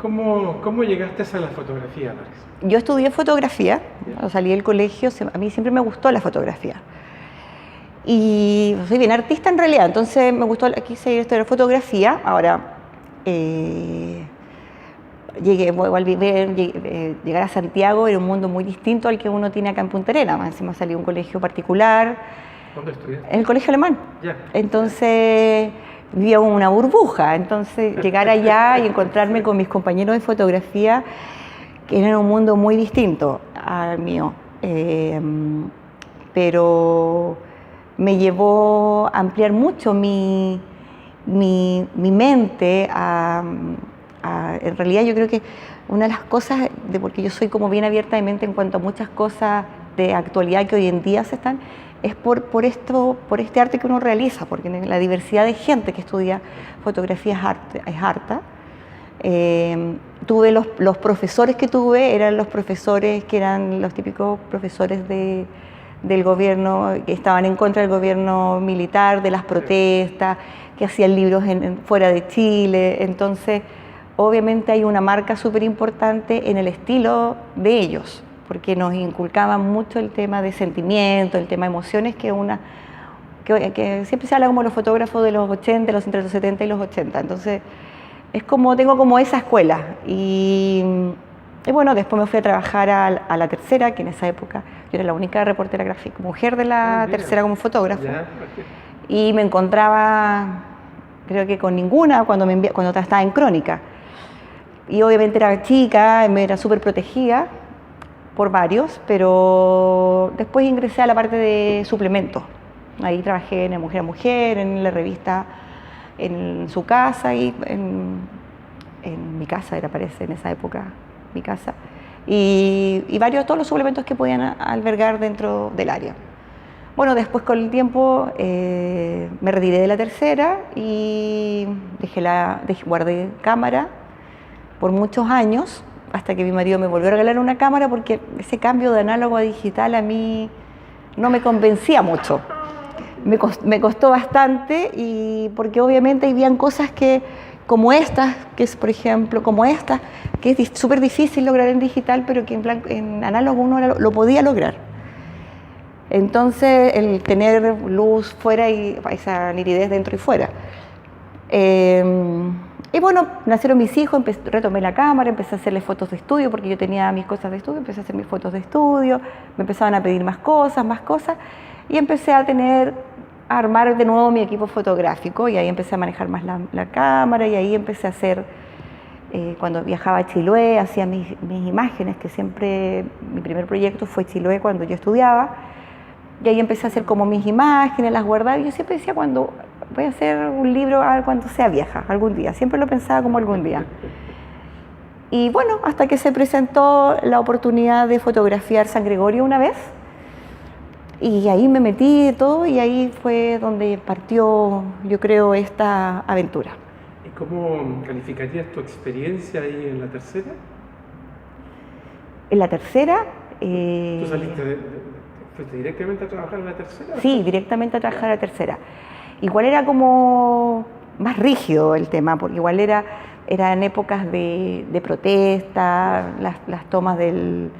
¿Cómo llegaste a la fotografía, Doris? Yo estudié fotografía, cuando salí del colegio, a mí siempre me gustó la fotografía. Y soy bien artista en realidad, entonces me gustó, quise estudiar fotografía. Ahora, llegar a Santiago era un mundo muy distinto al que uno tiene acá en Punta Arenas. Encima salí de un colegio particular. ¿Dónde estudiaste? En el colegio alemán. Ya. Entonces vivía como una burbuja. Entonces llegar allá y encontrarme con mis compañeros de fotografía, que eran un mundo muy distinto al mío. Pero me llevó a ampliar mucho mi mente en realidad yo creo que una de las cosas, porque yo soy como bien abierta de mente en cuanto a muchas cosas de actualidad que hoy en día se están, es por este arte que uno realiza, porque la diversidad de gente que estudia fotografía es harta. Tuve los profesores que tuve, eran los profesores que eran los típicos profesores del gobierno, que estaban en contra del gobierno militar, de las protestas, que hacían libros fuera de Chile. Entonces, obviamente hay una marca súper importante en el estilo de ellos, porque nos inculcaban mucho el tema de sentimientos, el tema de emociones, que siempre se habla como los fotógrafos de los 80, entre los 70 y los 80. Entonces, tengo como esa escuela. Y bueno, después me fui a trabajar a La Tercera, que en esa época yo era la única reportera gráfica mujer de La Tercera como fotógrafo. Y me encontraba, creo que con ninguna, cuando estaba en Crónica. Y obviamente era chica, me era súper protegida por varios, pero después ingresé a la parte de suplementos. Ahí trabajé en Mujer a Mujer, en la revista, en su casa y en mi casa, parece, en esa época, mi casa. Y todos los suplementos que podían albergar dentro del área. Bueno, después con el tiempo me retiré de La Tercera y guardé cámara por muchos años, hasta que mi marido me volvió a regalar una cámara, porque ese cambio de análogo a digital a mí no me convencía mucho. Me costó bastante, y porque obviamente habían cosas como estas, que es por ejemplo como esta, que es súper difícil lograr en digital, pero que en análogo uno lo podía lograr. Entonces, el tener luz fuera y esa nitidez dentro y fuera. Y bueno, nacieron mis hijos, retomé la cámara, empecé a hacerles fotos de estudio, porque yo tenía mis cosas de estudio, empecé a hacer mis fotos de estudio, me empezaban a pedir más cosas, y empecé a armar de nuevo mi equipo fotográfico, y ahí empecé a manejar más la cámara, y ahí empecé a hacer, cuando viajaba a Chiloé, hacía mis imágenes, que siempre, mi primer proyecto fue Chiloé cuando yo estudiaba, y ahí empecé a hacer como mis imágenes, las guardaba, y yo siempre decía, cuando voy a hacer un libro, a ver cuando sea vieja, algún día, siempre lo pensaba como algún día. Y bueno, hasta que se presentó la oportunidad de fotografiar San Gregorio una vez, y ahí me metí todo, y ahí fue donde partió, yo creo, esta aventura. ¿Y cómo calificarías tu experiencia ahí en La Tercera? En La Tercera... ¿Tú fuiste directamente a trabajar en La Tercera? Sí, directamente a trabajar en La Tercera. Igual era como más rígido el tema, porque igual era en épocas de protesta, las tomas del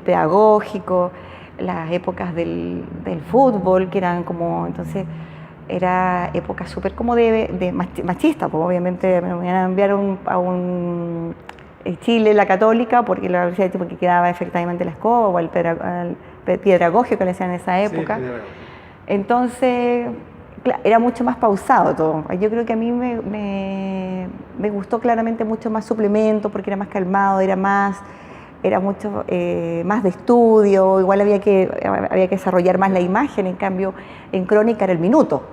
pedagógico, las épocas del fútbol, que eran como, entonces era época súper como de machista, pues obviamente me iban a enviar a un Chile, la Católica, porque la Universidad de Chile, porque quedaba efectivamente la escoba, o el pedagógico que le decían en esa época. Sí, entonces, claro, era mucho más pausado todo. Yo creo que a mí me gustó claramente mucho más suplemento, porque era más calmado, era mucho más de estudio, igual había que desarrollar más la imagen, en cambio en Crónica era el minuto.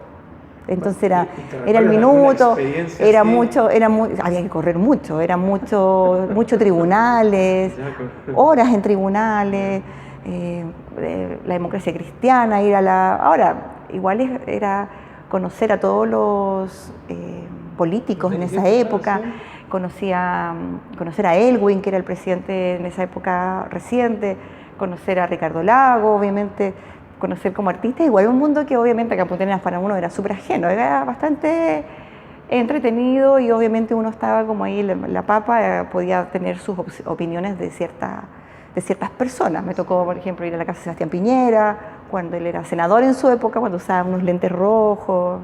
Entonces era el minuto, había que correr mucho, era mucho tribunales, horas en tribunales, la democracia cristiana, ahora igual era conocer a todos los políticos en esa época, conocer a Elwin, que era el presidente en esa época reciente, conocer a Ricardo Lago, obviamente, conocer como artista, igual un mundo que obviamente acá en Punta Arenas para uno era súper ajeno, era bastante entretenido y obviamente uno estaba como ahí, la papa, podía tener sus opiniones de ciertas personas. Me tocó, por ejemplo, ir a la casa de Sebastián Piñera, cuando él era senador en su época, cuando usaba unos lentes rojos.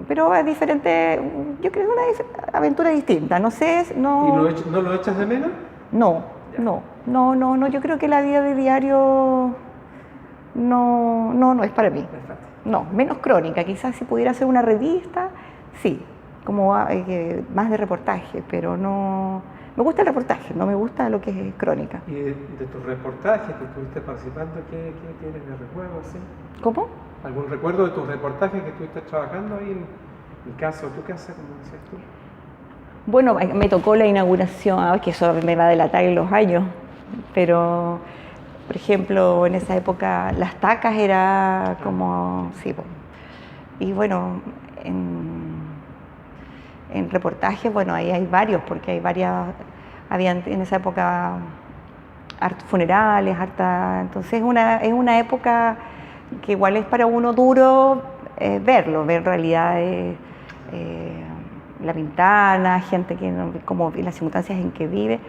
Pero es diferente, yo creo que es una aventura distinta, no sé, no... ¿Y no lo echas de menos? No, no, yo creo que la vida de diario no es para mí. No, menos crónica, quizás si pudiera hacer una revista, sí, como más de reportaje, pero no... Me gusta el reportaje, no me gusta lo que es crónica. ¿Y de tus reportajes que estuviste participando, qué tienes de recuerdo? ¿Sí? ¿Cómo? ¿Algún recuerdo de tus reportajes que estuviste trabajando ahí en mi casa o tu casa, como decías tú? Bueno, me tocó la inauguración, que eso me va a delatar en los años, pero, por ejemplo, en esa época las tacas era como, sí, y bueno, en reportajes, bueno, ahí hay varios, porque hay habían en esa época hartos funerales, entonces es una época que igual es para uno duro verlo, ver realidades, La Pintana, gente que como las circunstancias en que vive,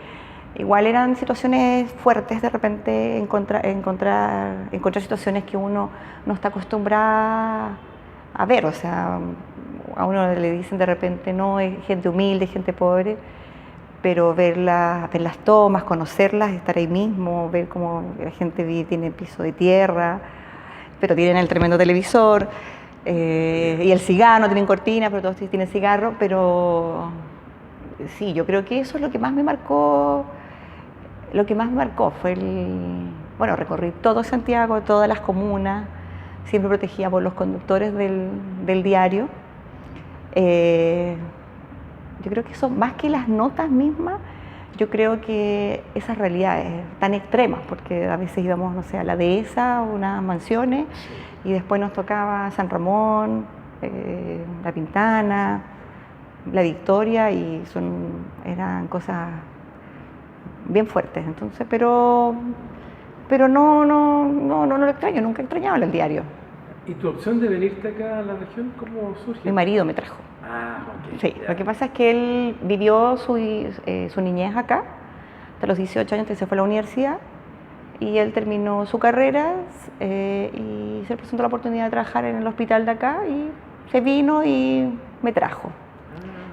igual eran situaciones fuertes de repente encontrar situaciones que uno no está acostumbrado a ver, o sea, a uno le dicen de repente no, es gente humilde, gente pobre, pero ver las tomas, conocerlas, estar ahí mismo, ver cómo la gente vive, tiene piso de tierra, pero tienen el tremendo televisor, y el cigarro, no tienen cortina, pero todos tienen cigarro, pero sí, yo creo que eso es lo que más me marcó, fue bueno, recorrí todo Santiago, todas las comunas, siempre protegida por los conductores del diario. Yo creo que eso, más que las notas mismas, yo creo que esas realidades tan extremas, porque a veces íbamos, no sé, a la dehesa, unas mansiones, y después nos tocaba San Ramón, La Pintana, La Victoria, y eran cosas bien fuertes. Entonces, pero no lo extraño, nunca extrañaba el diario. ¿Y tu opción de venirte acá a la región, cómo surge? Mi marido me trajo. Ah, ok. Sí, Ya. lo que pasa es que él vivió su niñez acá, hasta los 18 años, que se fue a la universidad, y él terminó su carrera y se le presentó la oportunidad de trabajar en el hospital de acá, y se vino y me trajo.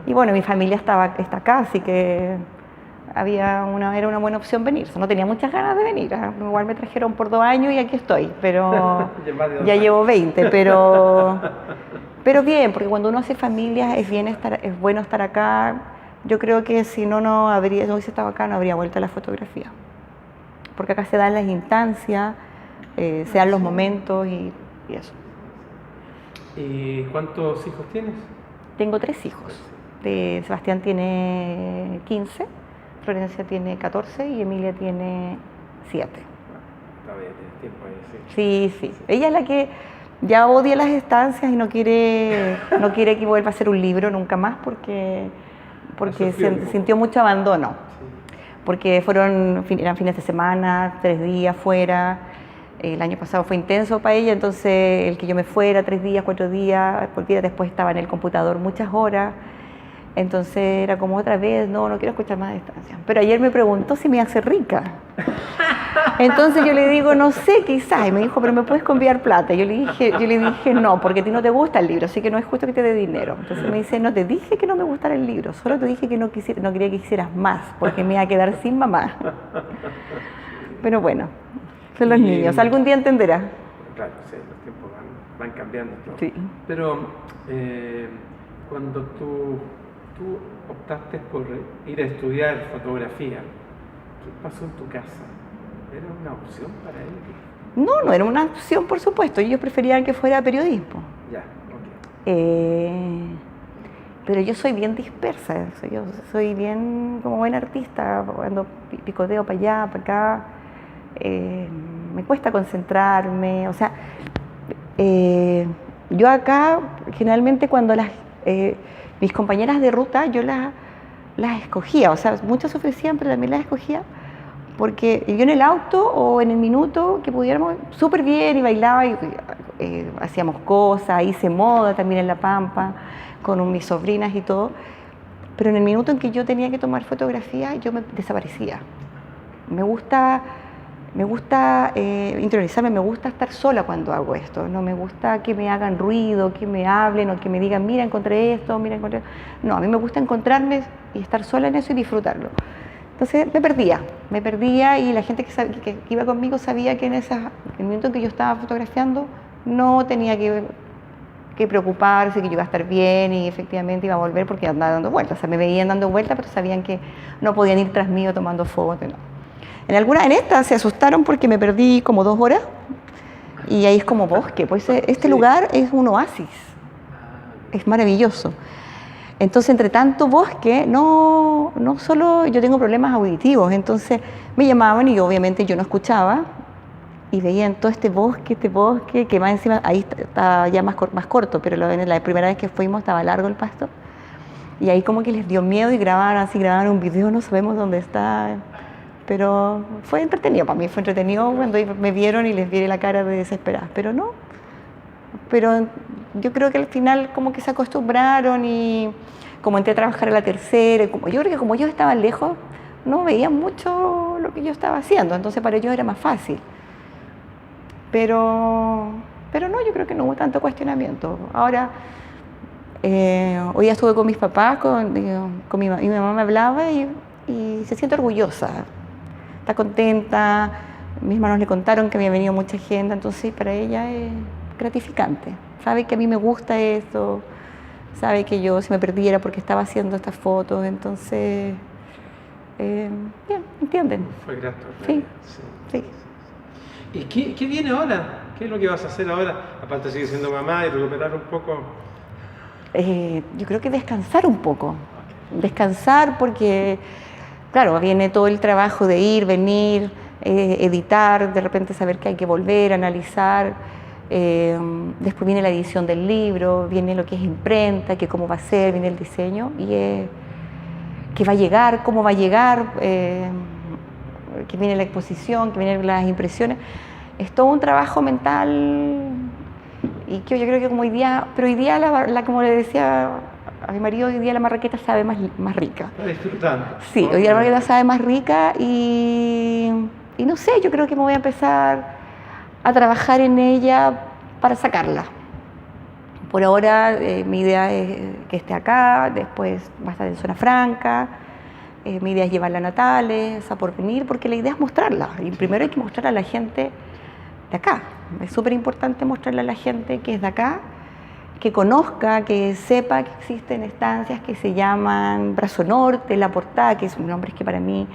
Y bueno, mi familia está acá, así que era una buena opción venirse. No tenía muchas ganas de venir, igual me trajeron por 2 años y aquí estoy, pero ya llevo 20, pero bien, porque cuando uno hace familia es bueno estar acá. Yo creo que si no hubiese estado acá, no habría vuelto a la fotografía, porque acá se dan las instancias, se dan los momentos y eso. ¿Y cuántos hijos tienes? Tengo 3 hijos. Sebastián tiene 15, Florencia tiene 14 y Emilia tiene 7. Todavía tienes tiempo ahí, Sí. Ella es la que ya odia las estancias y no quiere que vuelva a hacer un libro nunca más porque sintió mucho abandono. Sí. Porque eran fines de semana, 3 días fuera. El año pasado fue intenso para ella, entonces el que yo me fuera 3 días, 4 días, porque después estaba en el computador muchas horas. Entonces era como otra vez, no quiero escuchar más de estancia. Pero ayer me preguntó si me hace rica. Entonces yo le digo, no sé, quizás. Y me dijo, pero ¿me puedes enviar plata? Yo le dije, no, porque a ti no te gusta el libro, así que no es justo que te dé dinero. Entonces me dice, no te dije que no me gustara el libro, solo te dije que no quería que hicieras más, porque me iba a quedar sin mamá. Pero bueno, son los niños, algún día entenderá. Claro, sí, los tiempos van cambiando todo. Sí. Pero cuando tú optaste por ir a estudiar fotografía, ¿qué pasó en tu casa? ¿Era una opción para él? No era una opción, por supuesto. Ellos preferían que fuera periodismo. Ya, ok. Pero yo soy bien dispersa, yo soy bien como buen artista, cuando picoteo para allá, para acá, me cuesta concentrarme, o sea, yo acá generalmente cuando mis compañeras de ruta yo las escogía, o sea, muchas ofrecían, pero también las escogía, porque yo en el auto o en el minuto que pudiéramos, súper bien y bailaba y hacíamos cosas, hice moda también en La Pampa, con mis sobrinas y todo, pero en el minuto en que yo tenía que tomar fotografías, yo me desaparecía. Me gusta interiorizarme, me gusta estar sola cuando hago esto, no me gusta que me hagan ruido, que me hablen o que me digan, mira, encontré esto, mira, encontré... No, a mí me gusta encontrarme y estar sola en eso y disfrutarlo. Entonces me perdía y la gente que iba conmigo sabía que en el momento en que yo estaba fotografiando no tenía que preocuparse, que yo iba a estar bien y efectivamente iba a volver porque andaba dando vueltas. O sea, me veían dando vueltas, pero sabían que no podían ir tras mío tomando fotos. No. En esta se asustaron porque me perdí como 2 horas y ahí es como bosque. Pues este lugar es un oasis, es maravilloso. Entonces, entre tanto bosque, no solo yo tengo problemas auditivos, entonces me llamaban y obviamente yo no escuchaba y veían todo este bosque que más encima, ahí está ya más corto, pero la primera vez que fuimos estaba largo el pasto y ahí como que les dio miedo y grabaron un video, no sabemos dónde está, pero fue entretenido, para mí fue entretenido cuando me vieron y les vi la cara de desesperada, pero yo creo que al final como que se acostumbraron y como entré a trabajar a la tercera, yo creo que como ellos estaban lejos, no veían mucho lo que yo estaba haciendo, entonces para ellos era más fácil. Pero no, yo creo que no hubo tanto cuestionamiento. Ahora, hoy día estuve con mis papás, mi mamá me hablaba y se siente orgullosa, está contenta, mis hermanos le contaron que había venido mucha gente, entonces para ella es gratificante. Sabe que a mí me gusta esto, sabe que yo si me perdiera porque estaba haciendo estas fotos, entonces, bien, ¿entienden? Fue grato. Sí. ¿Y qué viene ahora? ¿Qué es lo que vas a hacer ahora? Aparte de seguir siendo mamá y recuperar un poco. Yo creo que descansar un poco. Descansar porque, claro, viene todo el trabajo de ir, venir, editar, de repente saber que hay que volver, analizar. Después viene la edición del libro, viene lo que es imprenta, que cómo va a ser, viene el diseño y que va a llegar, cómo va a llegar, que viene la exposición, que vienen las impresiones. Es todo un trabajo mental y que yo creo que como hoy día, pero hoy día como le decía a mi marido, hoy día la marraqueta sabe más rica. Está disfrutando. Sí, hoy día la marraqueta sabe más rica y no sé, yo creo que me voy a empezar a trabajar en ella para sacarla. Por ahora mi idea es que esté acá, después va a estar en Zona Franca, mi idea es llevarla a Natales, a Porvenir, porque la idea es mostrarla. Y primero hay que mostrarla a la gente de acá. Es súper importante mostrarle a la gente que es de acá, que conozca, que sepa que existen estancias que se llaman Brazo Norte, La Portada, que es un nombre que para mí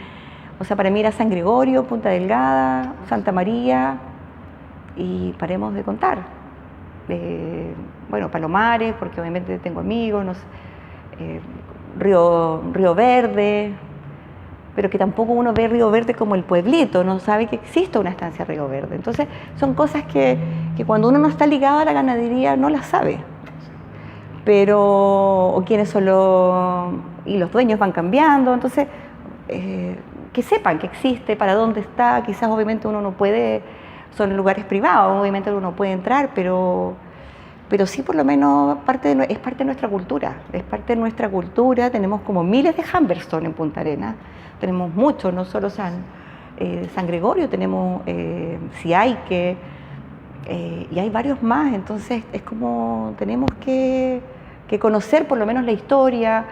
era San Gregorio, Punta Delgada, Santa María, y paremos de contar. Palomares, porque obviamente tengo amigos, Río Verde, pero que tampoco uno ve Río Verde como el pueblito, no sabe que existe una estancia Río Verde. Entonces son cosas que cuando uno no está ligado a la ganadería no las sabe. O quienes son y los dueños van cambiando, entonces que sepan que existe, para dónde está, quizás obviamente uno no puede, son lugares privados, obviamente uno no puede entrar, pero sí por lo menos es parte de nuestra cultura, tenemos como miles de Humberstone en Punta Arenas, tenemos muchos, no solo San Gregorio, tenemos Siayque, y hay varios más, entonces es como tenemos que conocer por lo menos la historia,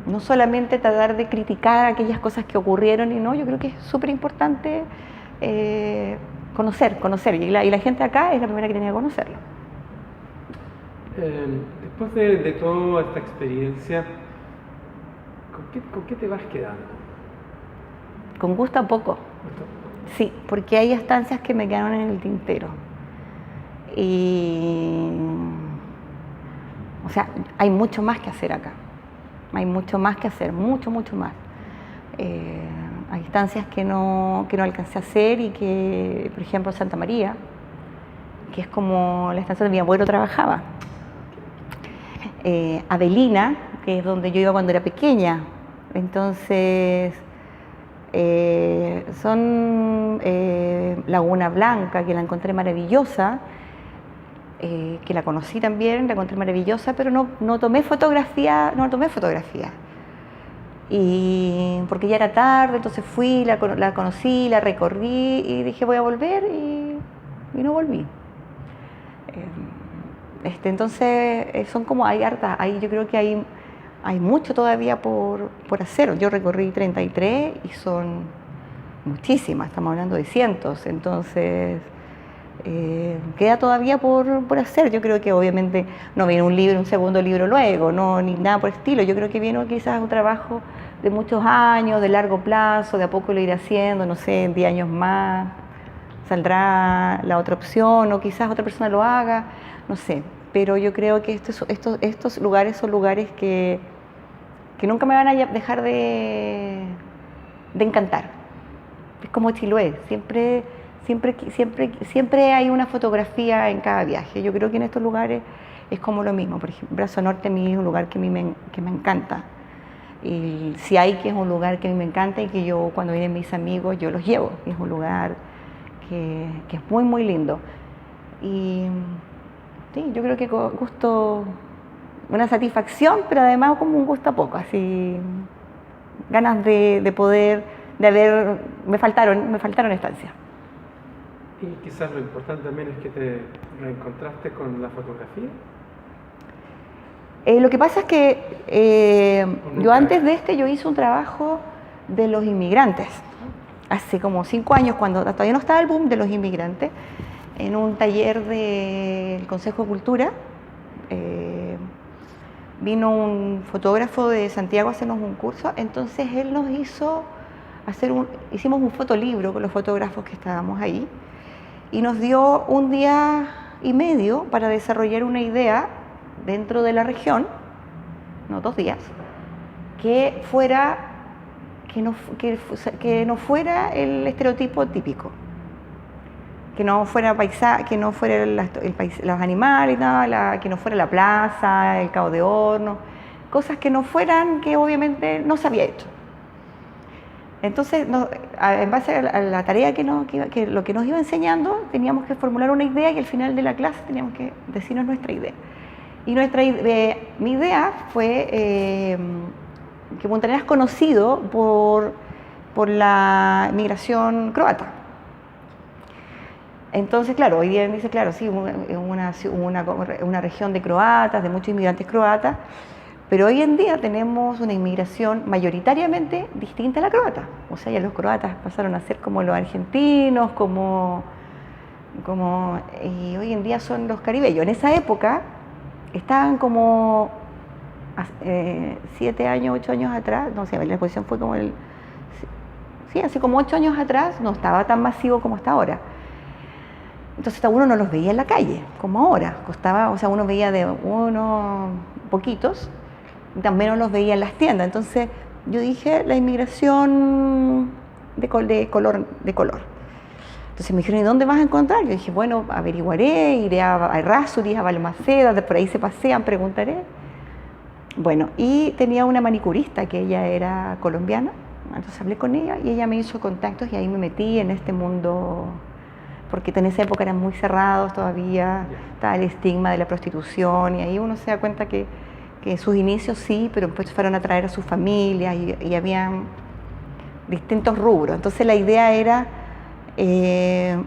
no solamente tratar de criticar aquellas cosas que ocurrieron, yo creo que es súper importante conocer, y la gente acá es la primera que tiene que conocerlo. Después de toda esta experiencia, ¿con qué te vas quedando? Con gusto a poco. Sí, porque hay estancias que me quedaron en el tintero. O sea, hay mucho más que hacer acá. Hay mucho más que hacer, mucho más. Hay estancias que no alcancé a hacer y que, por ejemplo, Santa María, que es como la estancia donde mi abuelo trabajaba. Avelina, que es donde yo iba cuando era pequeña. Entonces, son Laguna Blanca, que la encontré maravillosa, que la conocí también, la encontré maravillosa, pero no tomé fotografía, y porque ya era tarde, entonces fui, la conocí, la recorrí y dije voy a volver y no volví. Entonces son como, hay hartas, yo creo que hay mucho todavía por hacer. Yo recorrí 33 y son muchísimas, estamos hablando de cientos, entonces queda todavía por hacer. Yo creo que obviamente no viene un segundo libro luego, no, ni nada por el estilo. Yo creo que viene quizás un trabajo de muchos años, de largo plazo, de a poco lo iré haciendo, no sé, en 10 años más saldrá la otra opción o quizás otra persona lo haga, no sé. Pero yo creo que estos lugares son lugares que nunca me van a dejar de encantar. Es como Chiloé, siempre hay una fotografía en cada viaje. Yo creo que en estos lugares es como lo mismo. Por ejemplo, Brazo Norte a mí es un lugar que a mí que me encanta. Y si hay que es un lugar que a mí me encanta y que yo cuando vienen mis amigos yo los llevo. Es un lugar que es muy, muy lindo. Y sí, yo creo que gusto, una satisfacción, pero además como un gusto a poco, así, ganas de poder, me faltaron estancias. Y quizás lo importante también es que te reencontraste con la fotografía. Lo que pasa es que yo antes de yo hice un trabajo de los inmigrantes, hace como 5 años, cuando todavía no estaba el boom de los inmigrantes, en un taller del Consejo de Cultura. Vino un fotógrafo de Santiago a hacernos un curso, entonces él nos hizo hicimos un fotolibro con los fotógrafos que estábamos ahí y nos dio 1 día y medio para desarrollar una idea dentro de la región, no 2 días, que no fuera el estereotipo típico, que no fuera los animales, nada, que no fuera la plaza, el Cabo de Horno, cosas que no fueran, que obviamente no se había hecho. Entonces, en base a la tarea lo que nos iba enseñando, teníamos que formular una idea y al final de la clase teníamos que decirnos nuestra idea. Y mi idea fue que Punta Arenas es conocido por la migración croata. Entonces, claro, hoy día dice, claro, sí, una región de croatas, de muchos inmigrantes croatas, pero hoy en día tenemos una inmigración mayoritariamente distinta a la croata. O sea, ya los croatas pasaron a ser como los argentinos, y hoy en día son los caribeños. En esa época estaban como 7 años, 8 años atrás, no sé, la exposición fue como hace como 8 años atrás, no estaba tan masivo como está ahora. Entonces uno no los veía en la calle, como ahora. Uno veía de unos poquitos, y también no los veía en las tiendas. Entonces yo dije, la inmigración de color. Entonces me dijeron, ¿y dónde vas a encontrar? Yo dije, bueno, averiguaré, iré a Errázuriz, a Balmaceda, por ahí se pasean, preguntaré. Bueno, y tenía una manicurista que ella era colombiana, entonces hablé con ella y ella me hizo contactos y ahí me metí en este mundo, porque en esa época eran muy cerrados todavía, estaba el estigma de la prostitución y ahí uno se da cuenta que en sus inicios sí, pero después fueron a traer a sus familias y habían distintos rubros. Entonces la idea era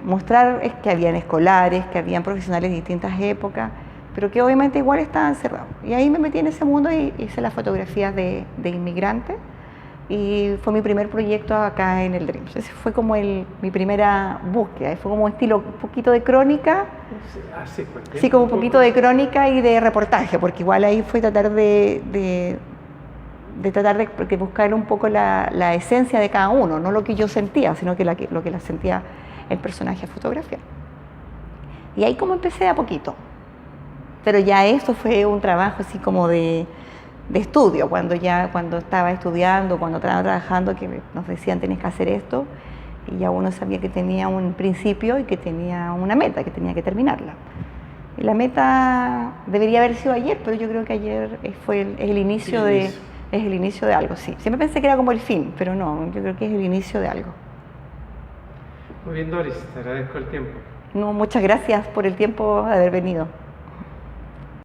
mostrar que habían escolares, que habían profesionales de distintas épocas, pero que obviamente igual estaban cerrados. Y ahí me metí en ese mundo y hice las fotografías de inmigrantes. Y fue mi primer proyecto acá en el Dreams. Ese fue como mi primera búsqueda. Fue como estilo un poquito de crónica. Sí, como un poquito de crónica y de reportaje, porque igual ahí fue tratar de buscar un poco la esencia de cada uno, no lo que yo sentía, sino que lo que la sentía el personaje a fotografiar. Y ahí como empecé a poquito. Pero ya eso fue un trabajo así como de estudio, cuando estaba estudiando, cuando estaba trabajando, que nos decían tenés que hacer esto, y ya uno sabía que tenía un principio y que tenía una meta, que tenía que terminarla. Y la meta debería haber sido ayer, pero yo creo que ayer fue el inicio de Es el inicio de algo, sí. Siempre pensé que era como el fin, pero no, yo creo que es el inicio de algo. Muy bien, Doris, te agradezco el tiempo. No, muchas gracias por el tiempo de haber venido.